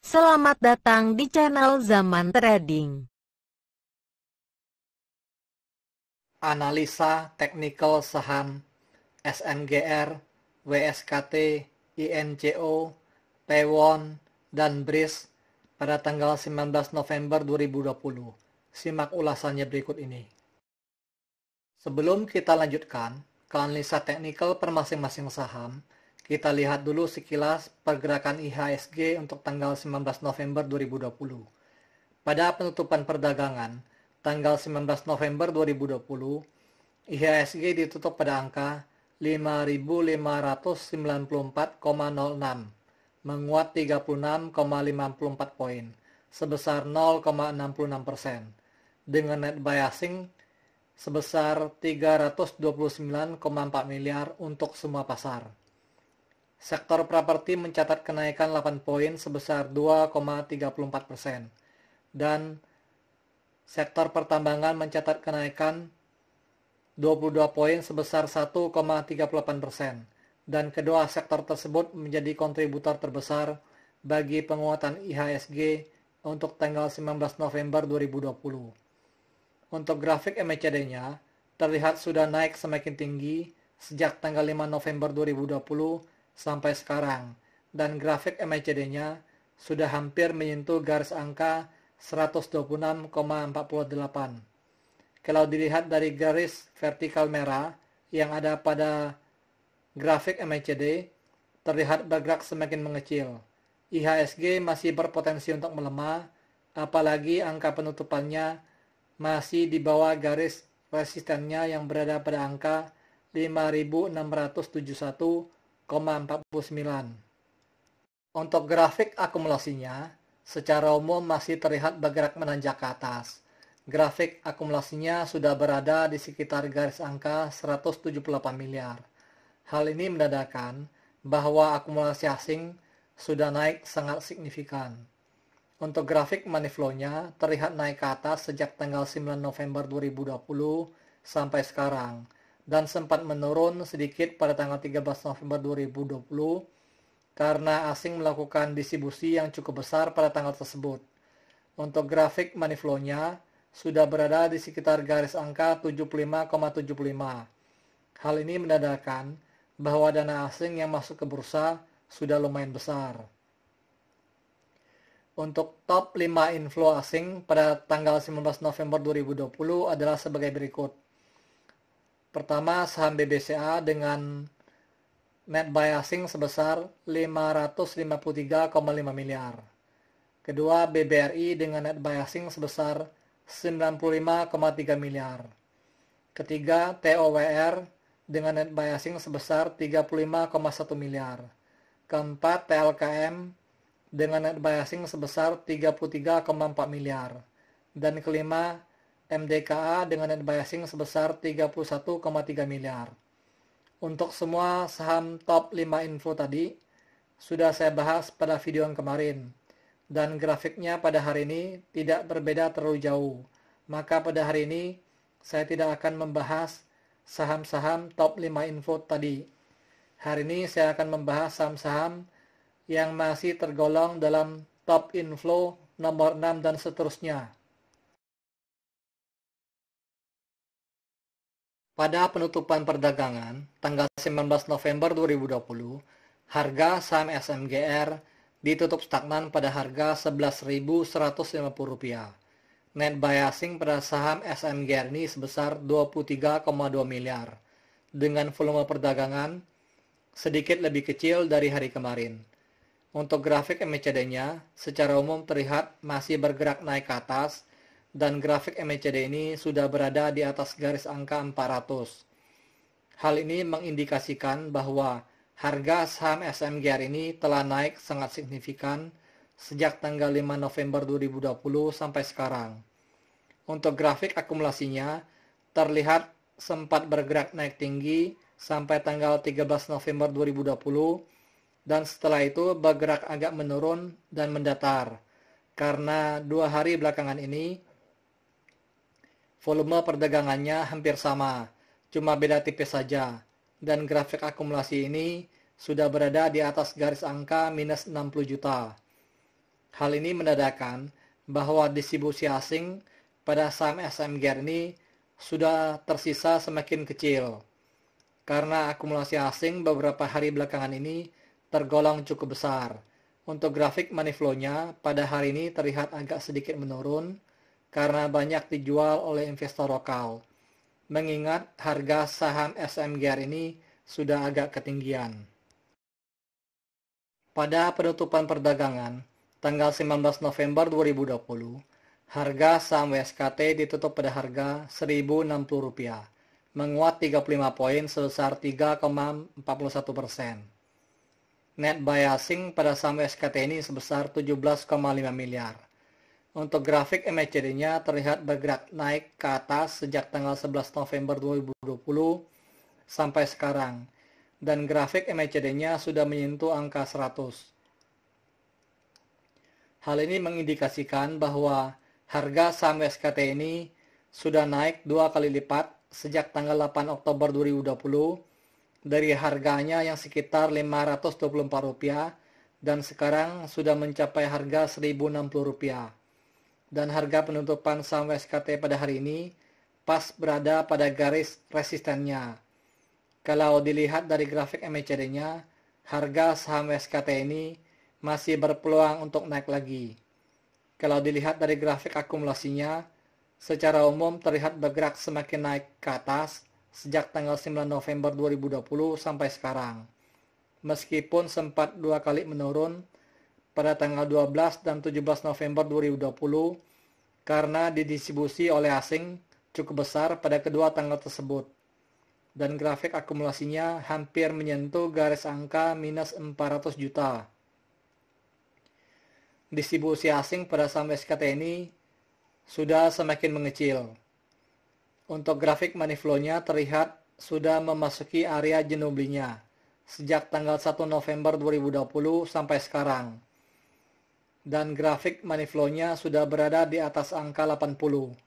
Selamat datang di channel Zaman Trading. Analisa teknikal saham SMGR, WSKT, INCO, Taiwan, dan BRIS pada tanggal 19 November 2020. Simak ulasannya berikut ini. Sebelum kita lanjutkan ke analisa teknikal per masing-masing saham, kita lihat dulu sekilas pergerakan IHSG untuk tanggal 19 November 2020. Pada penutupan perdagangan, tanggal 19 November 2020, IHSG ditutup pada angka 5.594,06, menguat 36,54 poin, sebesar 0,66%, dengan net buy asing sebesar 329,4 miliar untuk semua pasar. Sektor properti mencatat kenaikan 8 poin sebesar 2,34%, dan sektor pertambangan mencatat kenaikan 22 poin sebesar 1,38%, dan kedua sektor tersebut menjadi kontributor terbesar bagi penguatan IHSG untuk tanggal 19 November 2020. Untuk grafik MACD-nya, terlihat sudah naik semakin tinggi sejak tanggal 5 November 2020 sampai sekarang, dan grafik MACD-nya sudah hampir menyentuh garis angka 126,48. Kalau dilihat dari garis vertikal merah yang ada pada grafik MACD, terlihat bergerak semakin mengecil. IHSG masih berpotensi untuk melemah, apalagi angka penutupannya masih di bawah garis resistennya yang berada pada angka 5.671,49. Untuk grafik akumulasinya, secara umum masih terlihat bergerak menanjak ke atas. Grafik akumulasinya sudah berada di sekitar garis angka 178 miliar. Hal ini menandakan bahwa akumulasi asing sudah naik sangat signifikan. Untuk grafik money flow-nya terlihat naik ke atas sejak tanggal 9 November 2020 sampai sekarang, dan sempat menurun sedikit pada tanggal 13 November 2020 karena asing melakukan distribusi yang cukup besar pada tanggal tersebut. Untuk grafik money flow-nya sudah berada di sekitar garis angka 75,75. Hal ini menandakan bahwa dana asing yang masuk ke bursa sudah lumayan besar. Untuk top 5 inflow asing pada tanggal 19 November 2020 adalah sebagai berikut. Pertama, saham BBCA dengan net buy asing sebesar 553,5 miliar. Kedua, BBRI dengan net buy asing sebesar 95,3 miliar. Ketiga, TOWR dengan net buy asing sebesar 35,1 miliar. Keempat, TLKM dengan net buy asing sebesar 33,4 miliar. Dan kelima, MDKA dengan net buy asing sebesar 31,3 miliar. Untuk semua saham top 5 info tadi sudah saya bahas pada video yang kemarin, dan grafiknya pada hari ini tidak berbeda terlalu jauh. Maka pada hari ini saya tidak akan membahas saham-saham top 5 info tadi. Hari ini saya akan membahas saham-saham yang masih tergolong dalam top inflow nomor 6 dan seterusnya. Pada penutupan perdagangan tanggal 19 November 2020, harga saham SMGR ditutup stagnan pada harga Rp11.150. Net buy asing pada saham SMGR ini sebesar 23,2 miliar, dengan volume perdagangan sedikit lebih kecil dari hari kemarin. Untuk grafik MACD-nya, secara umum terlihat masih bergerak naik ke atas, dan grafik MACD ini sudah berada di atas garis angka 400. Hal ini mengindikasikan bahwa harga saham SMGR ini telah naik sangat signifikan sejak tanggal 5 November 2020 sampai sekarang. Untuk grafik akumulasinya, terlihat sempat bergerak naik tinggi sampai tanggal 13 November 2020, dan setelah itu bergerak agak menurun dan mendatar, karena 2 hari belakangan ini volume perdagangannya hampir sama, cuma beda tipis saja, dan grafik akumulasi ini sudah berada di atas garis angka minus 60 juta. Hal ini menandakan bahwa distribusi asing pada saham SMGR ini sudah tersisa semakin kecil, karena akumulasi asing beberapa hari belakangan ini tergolong cukup besar. Untuk grafik money flow-nya pada hari ini terlihat agak sedikit menurun karena banyak dijual oleh investor lokal, mengingat harga saham SMGR ini sudah agak ketinggian. Pada penutupan perdagangan tanggal 19 November 2020, harga saham WSKT ditutup pada harga Rp1.060, menguat 35 poin sebesar 3,41%. Net buy asing pada saham WSKT ini sebesar 17,5 miliar. Untuk grafik MACD-nya terlihat bergerak naik ke atas sejak tanggal 11 November 2020 sampai sekarang, dan grafik MACD-nya sudah menyentuh angka 100. Hal ini mengindikasikan bahwa harga saham SKT ini sudah naik 2 kali lipat sejak tanggal 8 Oktober 2020 dari harganya yang sekitar Rp524 dan sekarang sudah mencapai harga Rp1.060. Dan harga penutupan saham SKT pada hari ini pas berada pada garis resistennya. Kalau dilihat dari grafik MACD-nya, harga saham SKT ini masih berpeluang untuk naik lagi. Kalau dilihat dari grafik akumulasinya, secara umum terlihat bergerak semakin naik ke atas sejak tanggal 9 November 2020 sampai sekarang. Meskipun sempat 2 kali menurun pada tanggal 12 dan 17 November 2020 karena didistribusi oleh asing cukup besar pada kedua tanggal tersebut. Dan grafik akumulasinya hampir menyentuh garis angka minus 400 juta. Distribusi asing pada saham SKT ini sudah semakin mengecil. Untuk grafik money flow-nya terlihat sudah memasuki area jenuh belinya sejak tanggal 1 November 2020 sampai sekarang. Dan grafik money flow-nya sudah berada di atas angka 80.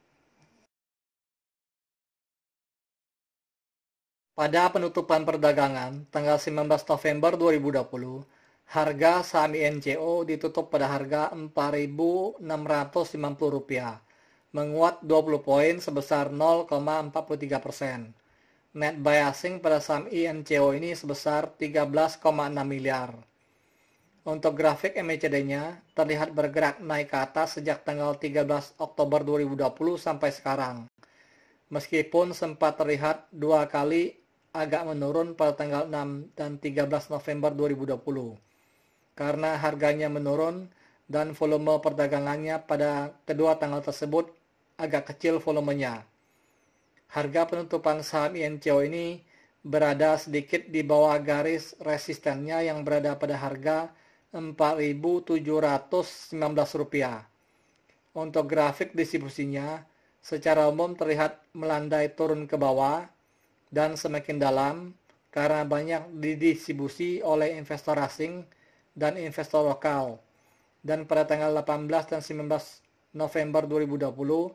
Pada penutupan perdagangan tanggal 19 November 2020, harga saham INCO ditutup pada harga Rp4.650, menguat 20 poin sebesar 0,43%. Net buy asing pada saham INCO ini sebesar 13,6 miliar. Untuk grafik MACD-nya terlihat bergerak naik ke atas sejak tanggal 13 Oktober 2020 sampai sekarang. Meskipun sempat terlihat 2 kali agak menurun pada tanggal 6 dan 13 November 2020 karena harganya menurun dan volume perdagangannya pada kedua tanggal tersebut agak kecil volumenya. Harga penutupan saham INCO ini berada sedikit di bawah garis resistennya yang berada pada harga Rp4.719. Untuk grafik distribusinya secara umum terlihat melandai turun ke bawah dan semakin dalam karena banyak didistribusi oleh investor asing dan investor lokal. Dan pada tanggal 18 dan 19 November 2020,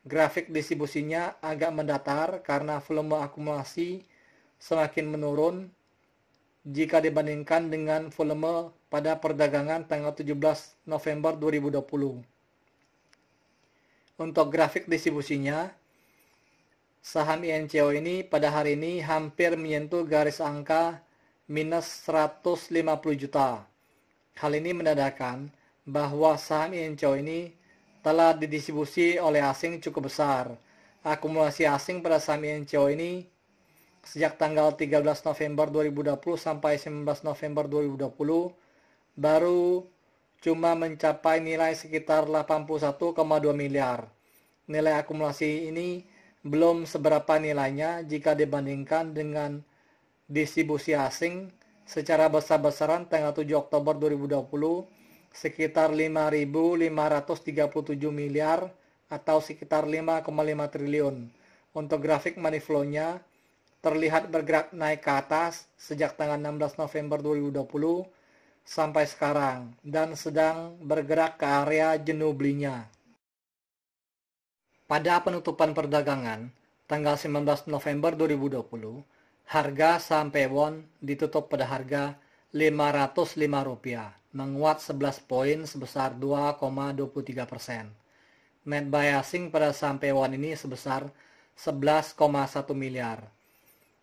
grafik distribusinya agak mendatar karena volume akumulasi semakin menurun jika dibandingkan dengan volume pada perdagangan tanggal 17 November 2020. Untuk grafik distribusinya, saham INCO ini pada hari ini hampir menyentuh garis angka minus 150 juta. Hal ini menandakan bahwa saham INCO ini telah didistribusi oleh asing cukup besar. Akumulasi asing pada saham INCO ini sejak tanggal 13 November 2020 sampai 19 November 2020 baru cuma mencapai nilai sekitar 81,2 miliar. Nilai akumulasi ini belum seberapa nilainya jika dibandingkan dengan distribusi asing secara besar-besaran tanggal 7 Oktober 2020 sekitar 5.537 miliar atau sekitar 5,5 triliun. Untuk grafik money flow-nya terlihat bergerak naik ke atas sejak tanggal 16 November 2020 sampai sekarang dan sedang bergerak ke area jenuh belinya. Pada penutupan perdagangan tanggal 19 November 2020, harga saham Pewon ditutup pada harga Rp505, menguat 11 poin sebesar 2,23%. Net buy asing pada saham P1 ini sebesar 11,1 miliar.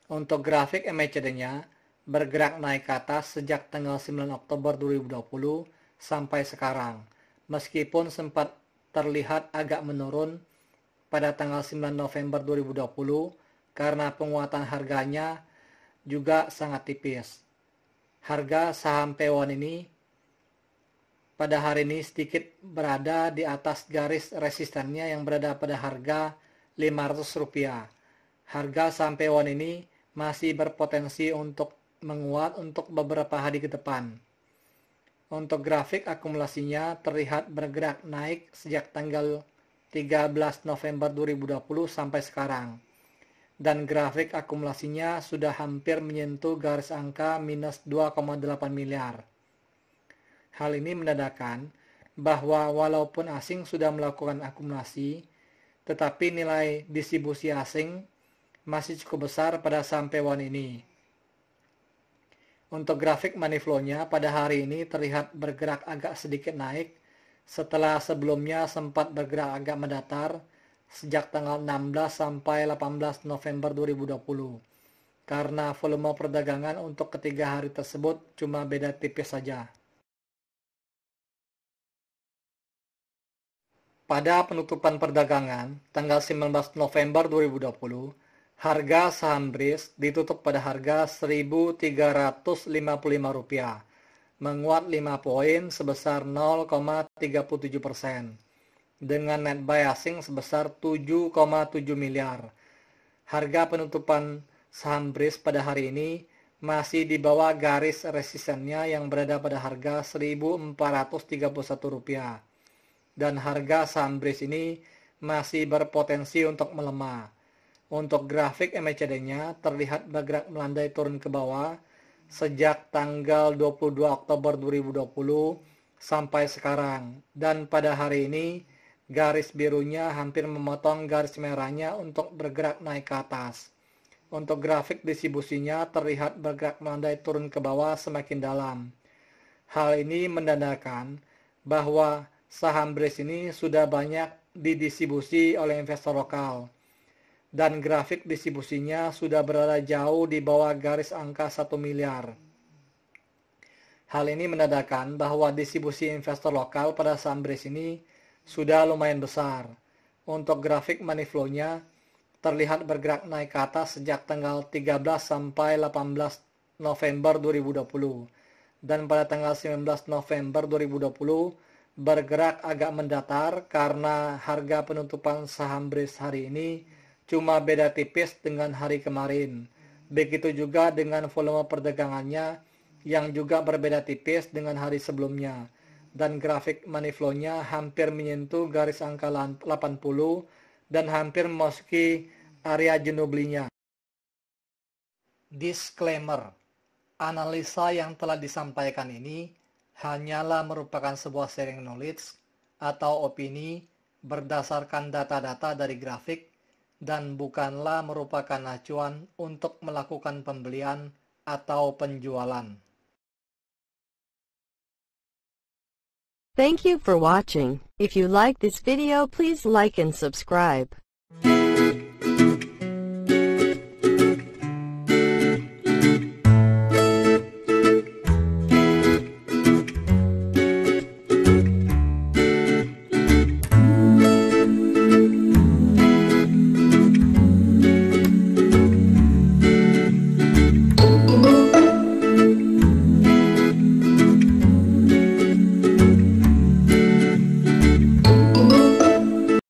Untuk grafik MACD-nya bergerak naik ke atas sejak tanggal 9 Oktober 2020 sampai sekarang, meskipun sempat terlihat agak menurun pada tanggal 9 November 2020 karena penguatan harganya juga sangat tipis. Harga saham P1 ini pada hari ini sedikit berada di atas garis resistennya yang berada pada harga Rp500. Harga saham P1 ini masih berpotensi untuk menguat untuk beberapa hari ke depan. Untuk grafik akumulasinya terlihat bergerak naik sejak tanggal 13 November 2020 sampai sekarang. Dan grafik akumulasinya sudah hampir menyentuh garis angka minus 2,8 miliar. Hal ini menandakan bahwa walaupun asing sudah melakukan akumulasi, tetapi nilai distribusi asing masih cukup besar pada saham P1 ini. Untuk grafik money flow-nya pada hari ini terlihat bergerak agak sedikit naik setelah sebelumnya sempat bergerak agak mendatar sejak tanggal 16 sampai 18 November 2020. Karena volume perdagangan untuk ketiga hari tersebut cuma beda tipis saja. Pada penutupan perdagangan, tanggal 19 November 2020, harga saham BRIS ditutup pada harga Rp1.355, menguat 5 poin sebesar 0,37%, dengan net buy asing sebesar 7,7 miliar. Harga penutupan saham BRIS pada hari ini masih di bawah garis resistennya yang berada pada harga Rp1.431. Dan harga saham BRIS ini masih berpotensi untuk melemah. Untuk grafik MACD-nya terlihat bergerak melandai turun ke bawah sejak tanggal 22 Oktober 2020 sampai sekarang. Dan pada hari ini garis birunya hampir memotong garis merahnya untuk bergerak naik ke atas. Untuk grafik distribusinya terlihat bergerak melandai turun ke bawah semakin dalam. Hal ini menandakan bahwa saham BRIS ini sudah banyak didistribusi oleh investor lokal dan grafik distribusinya sudah berada jauh di bawah garis angka 1 miliar. Hal ini menandakan bahwa distribusi investor lokal pada saham BRIS ini sudah lumayan besar. Untuk grafik money flow-nya terlihat bergerak naik ke atas sejak tanggal 13 sampai 18 November 2020 dan pada tanggal 19 November 2020 bergerak agak mendatar karena harga penutupan saham BRIS hari ini cuma beda tipis dengan hari kemarin. Begitu juga dengan volume perdagangannya yang juga berbeda tipis dengan hari sebelumnya. Dan grafik money flow-nya hampir menyentuh garis angka 80 dan hampir memasuki area jenuh belinya. Disclaimer, analisa yang telah disampaikan ini hanyalah merupakan sebuah sharing knowledge atau opini berdasarkan data-data dari grafik dan bukanlah merupakan acuan untuk melakukan pembelian atau penjualan. Thank you for watching. If you like this video, please like and subscribe.